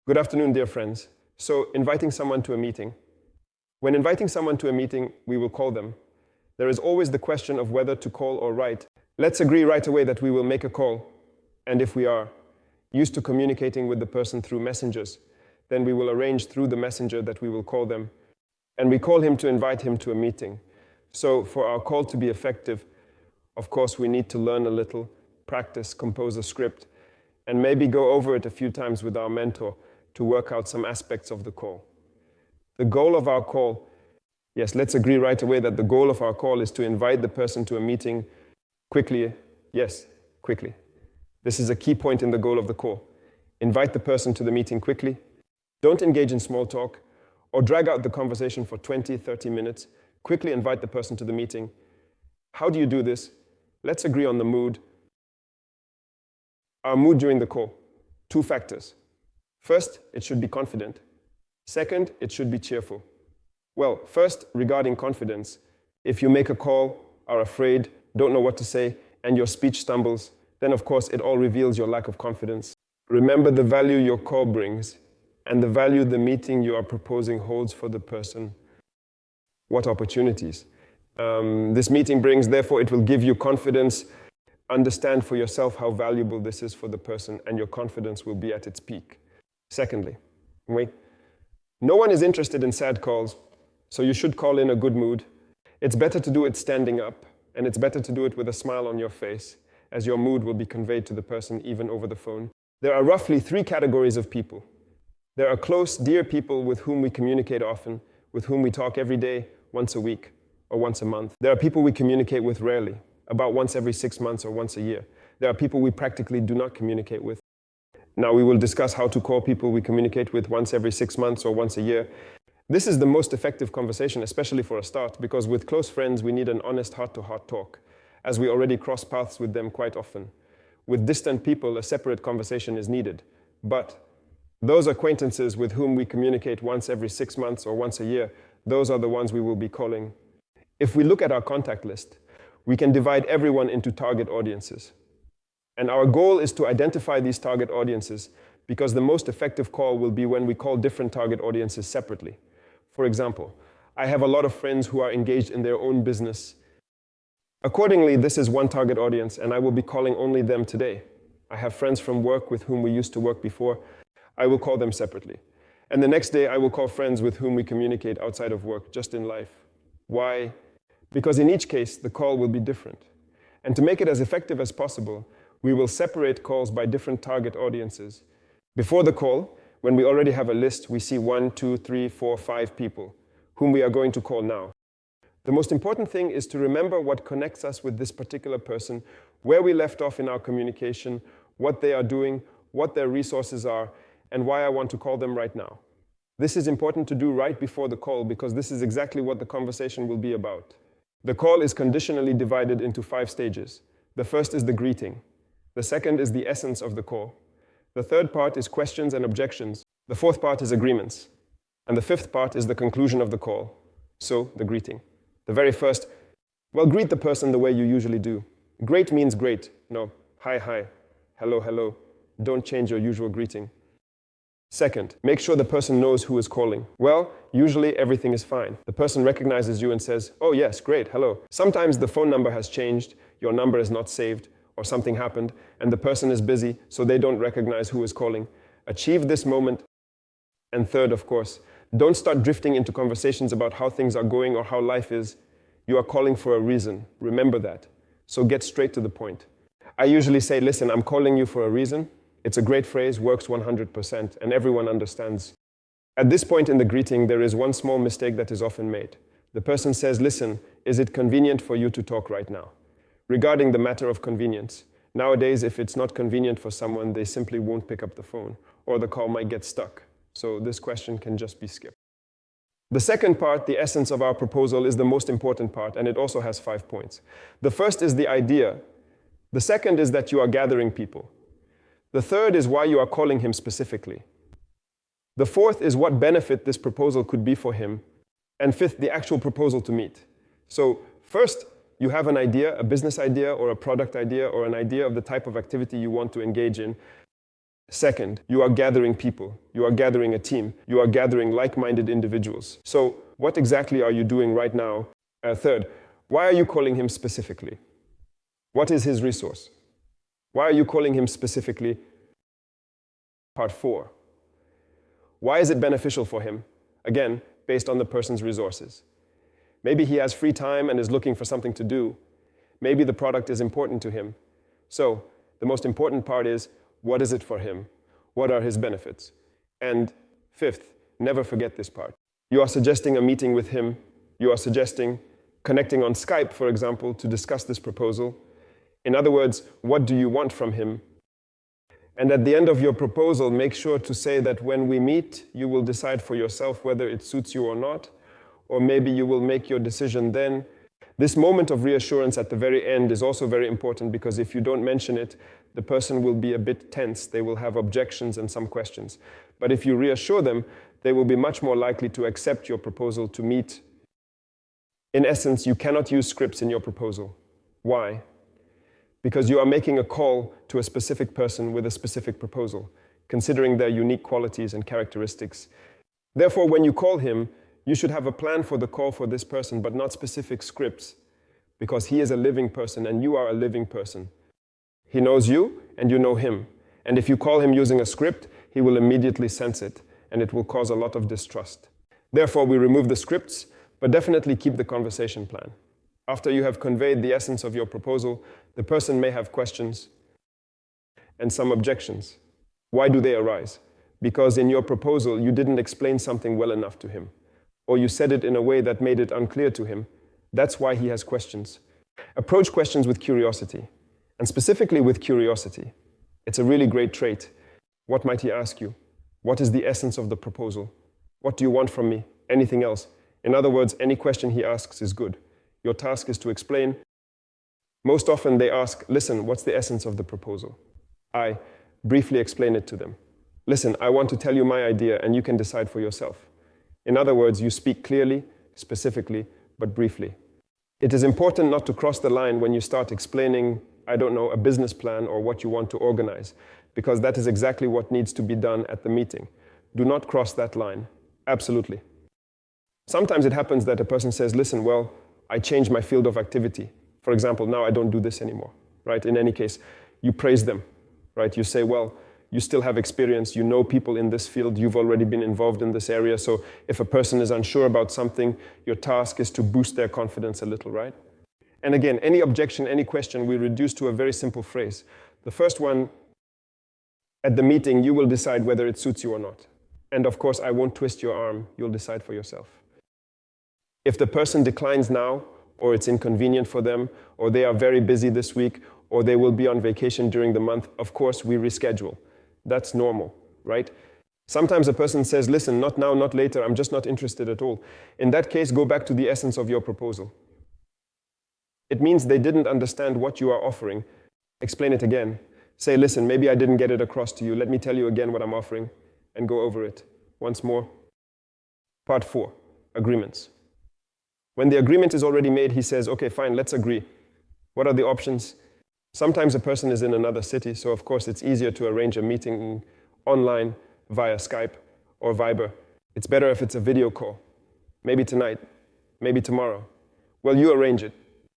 Good afternoon, dear friends. So, inviting someone to a meeting. When inviting someone to a meeting, we will call them. There is always the question of whether to call or write. Let's agree right away that we will make a call. And if we are used to communicating with the person through messengers, then we will arrange through the messenger that we will call them. And we call him to invite him to a meeting. So, for our call to be effective, of course, we need to learn a little, practice, compose a script, and maybe go over it a few times with our mentor to work out some aspects of the call. The goal of our call, yes, let's agree right away that the goal of our call is to invite the person to a meeting quickly. Yes, quickly. This is a key point in the goal of the call. Invite the person to the meeting quickly. Don't engage in small talk or drag out the conversation for 20, 30 minutes. Quickly invite the person to the meeting. How do you do this? Let's agree on the mood. Our mood during the call. 2 factors. First, it should be confident. Second, it should be cheerful. Well, first, regarding confidence, if you make a call, are afraid, don't know what to say, and your speech stumbles, then of course it all reveals your lack of confidence. Remember the value your call brings and the value the meeting you are proposing holds for the person. What opportunities this meeting brings, therefore it will give you confidence. Understand for yourself how valuable this is for the person, and your confidence will be at its peak. Secondly, no one is interested in sad calls, so you should call in a good mood. It's better to do it standing up, and it's better to do it with a smile on your face, as your mood will be conveyed to the person even over the phone. There are roughly 3 categories of people. There are close, dear people with whom we communicate often, with whom we talk every day, once a week, or once a month. There are people we communicate with rarely, about once every 6 months or once a year. There are people we practically do not communicate with. Now we will discuss how to call people we communicate with once every 6 months or once a year. This is the most effective conversation, especially for a start, because with close friends we need an honest heart-to-heart talk, as we already cross paths with them quite often. With distant people, a separate conversation is needed. But those acquaintances with whom we communicate once every 6 months or once a year, those are the ones we will be calling. If we look at our contact list, we can divide everyone into target audiences. And our goal is to identify these target audiences, because the most effective call will be when we call different target audiences separately. For example, I have a lot of friends who are engaged in their own business. Accordingly, this is one target audience, and I will be calling only them today. I have friends from work with whom we used to work before. I will call them separately. And the next day, I will call friends with whom we communicate outside of work, just in life. Why? Because in each case, the call will be different. And to make it as effective as possible, we will separate calls by different target audiences. Before the call, when we already have a list, we see 1, 2, 3, 4, 5 people whom we are going to call now. The most important thing is to remember what connects us with this particular person, where we left off in our communication, what they are doing, what their resources are, and why I want to call them right now. This is important to do right before the call, because this is exactly what the conversation will be about. The call is conditionally divided into 5 stages. The first is the greeting. The second is the essence of the call. The third part is questions and objections. The fourth part is agreements. And the fifth part is the conclusion of the call. So, the greeting. The very first, well, greet the person the way you usually do. Great means great. No, hi, hi, hello, hello. Don't change your usual greeting. Second, make sure the person knows who is calling. Well, usually everything is fine. The person recognizes you and says, oh yes, great, hello. Sometimes the phone number has changed, your number is not saved, or something happened, and the person is busy, so they don't recognize who is calling. Achieve this moment. And third, of course, don't start drifting into conversations about how things are going or how life is. You are calling for a reason. Remember that. So get straight to the point. I usually say, listen, I'm calling you for a reason. It's a great phrase, works 100%, and everyone understands. At this point in the greeting, there is one small mistake that is often made. The person says, listen, is it convenient for you to talk right now? Regarding the matter of convenience, nowadays, if it's not convenient for someone, they simply won't pick up the phone, or the call might get stuck. So this question can just be skipped. The second part, the essence of our proposal, is the most important part, and it also has 5 points. The first is the idea. The second is that you are gathering people. The third is why you are calling him specifically. The fourth is what benefit this proposal could be for him. And fifth, the actual proposal to meet. So first, you have an idea, a business idea or a product idea or an idea of the type of activity you want to engage in. Second, you are gathering people. You are gathering a team. You are gathering like-minded individuals. So what exactly are you doing right now? Third, why are you calling him specifically? What is his resource? Why are you calling him specifically? Part 4. Why is it beneficial for him? Again, based on the person's resources. Maybe he has free time and is looking for something to do. Maybe the product is important to him. So the most important part is, what is it for him? What are his benefits? And fifth, never forget this part. You are suggesting a meeting with him. You are suggesting connecting on Skype, for example, to discuss this proposal. In other words, what do you want from him? And at the end of your proposal, make sure to say that when we meet, you will decide for yourself whether it suits you or not, or maybe you will make your decision then. This moment of reassurance at the very end is also very important, because if you don't mention it, the person will be a bit tense. They will have objections and some questions. But if you reassure them, they will be much more likely to accept your proposal to meet. In essence, you cannot use scripts in your proposal. Why? Because you are making a call to a specific person with a specific proposal, considering their unique qualities and characteristics. Therefore, when you call him, you should have a plan for the call for this person, but not specific scripts, because he is a living person and you are a living person. He knows you and you know him. And if you call him using a script, he will immediately sense it, and it will cause a lot of distrust. Therefore, we remove the scripts, but definitely keep the conversation plan. After you have conveyed the essence of your proposal, the person may have questions and some objections. Why do they arise? Because in your proposal, you didn't explain something well enough to him, or you said it in a way that made it unclear to him. That's why he has questions. Approach questions with curiosity, and specifically with curiosity. It's a really great trait. What might he ask you? What is the essence of the proposal? What do you want from me? Anything else? In other words, any question he asks is good. Your task is to explain. Most often they ask, listen, what's the essence of the proposal? I briefly explain it to them. Listen, I want to tell you my idea and you can decide for yourself. In other words, you speak clearly, specifically, but briefly. It is important not to cross the line when you start explaining, I don't know, a business plan or what you want to organize, because that is exactly what needs to be done at the meeting. Do not cross that line. Absolutely. Sometimes it happens that a person says, listen, well, I changed my field of activity. For example, now I don't do this anymore, right? In any case, you praise them, right? You say, well, you still have experience, you know people in this field, you've already been involved in this area, so if a person is unsure about something, your task is to boost their confidence a little, right? And again, any objection, any question, we reduce to a very simple phrase. The first one, at the meeting, you will decide whether it suits you or not. And of course, I won't twist your arm, you'll decide for yourself. If the person declines now, or it's inconvenient for them, or they are very busy this week, or they will be on vacation during the month, of course, we reschedule. That's normal, right? Sometimes a person says, listen, not now, not later, I'm just not interested at all. In that case, go back to the essence of your proposal. It means they didn't understand what you are offering. Explain it again. Say, listen, maybe I didn't get it across to you. Let me tell you again what I'm offering, and go over it once more. Part 4, agreements. When the agreement is already made, he says, okay, fine, let's agree. What are the options? Sometimes a person is in another city, so of course it's easier to arrange a meeting online via Skype or Viber. It's better if it's a video call. Maybe tonight, maybe tomorrow. Well, you arrange it.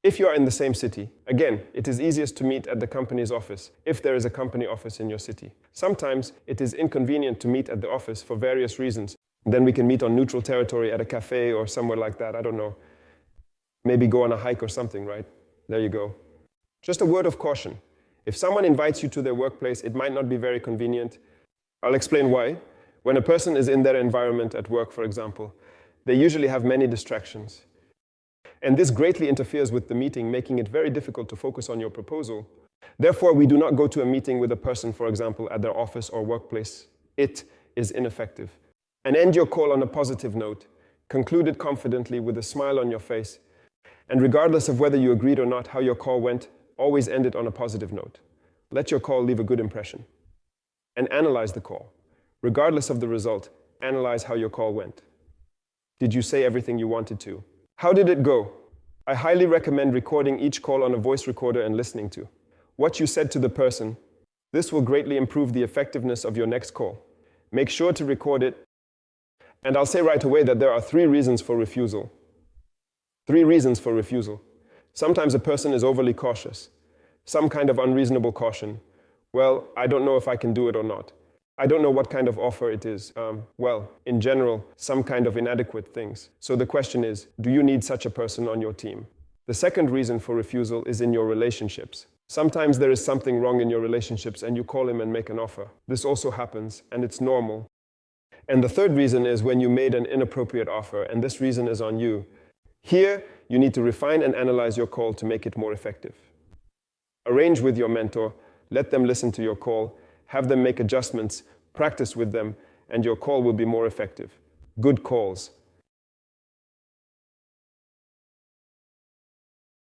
If you are in the same city, again, it is easiest to meet at the company's office, if there is a company office in your city. Sometimes it is inconvenient to meet at the office for various reasons. Then we can meet on neutral territory at a cafe or somewhere like that, I don't know. Maybe go on a hike or something, right? There you go. Just a word of caution. If someone invites you to their workplace, it might not be very convenient. I'll explain why. When a person is in their environment at work, for example, they usually have many distractions. And this greatly interferes with the meeting, making it very difficult to focus on your proposal. Therefore, we do not go to a meeting with a person, for example, at their office or workplace. It is ineffective. And end your call on a positive note. Conclude it confidently with a smile on your face. And regardless of whether you agreed or not how your call went, always end it on a positive note. Let your call leave a good impression. And analyze the call. Regardless of the result, analyze how your call went. Did you say everything you wanted to? How did it go? I highly recommend recording each call on a voice recorder and listening to what you said to the person, This will greatly improve the effectiveness of your next call. Make sure to record it. And I'll say right away that there are 3 reasons for refusal. 3 reasons for refusal. Sometimes a person is overly cautious. Some kind of unreasonable caution. Well, I don't know if I can do it or not. I don't know what kind of offer it is. In general, some kind of inadequate things. So the question is, do you need such a person on your team? The second reason for refusal is in your relationships. Sometimes there is something wrong in your relationships and you call him and make an offer. This also happens and it's normal. And the third reason is when you made an inappropriate offer, and this reason is on you. Here, you need to refine and analyze your call to make it more effective. Arrange with your mentor, let them listen to your call, have them make adjustments, practice with them, and your call will be more effective. Good calls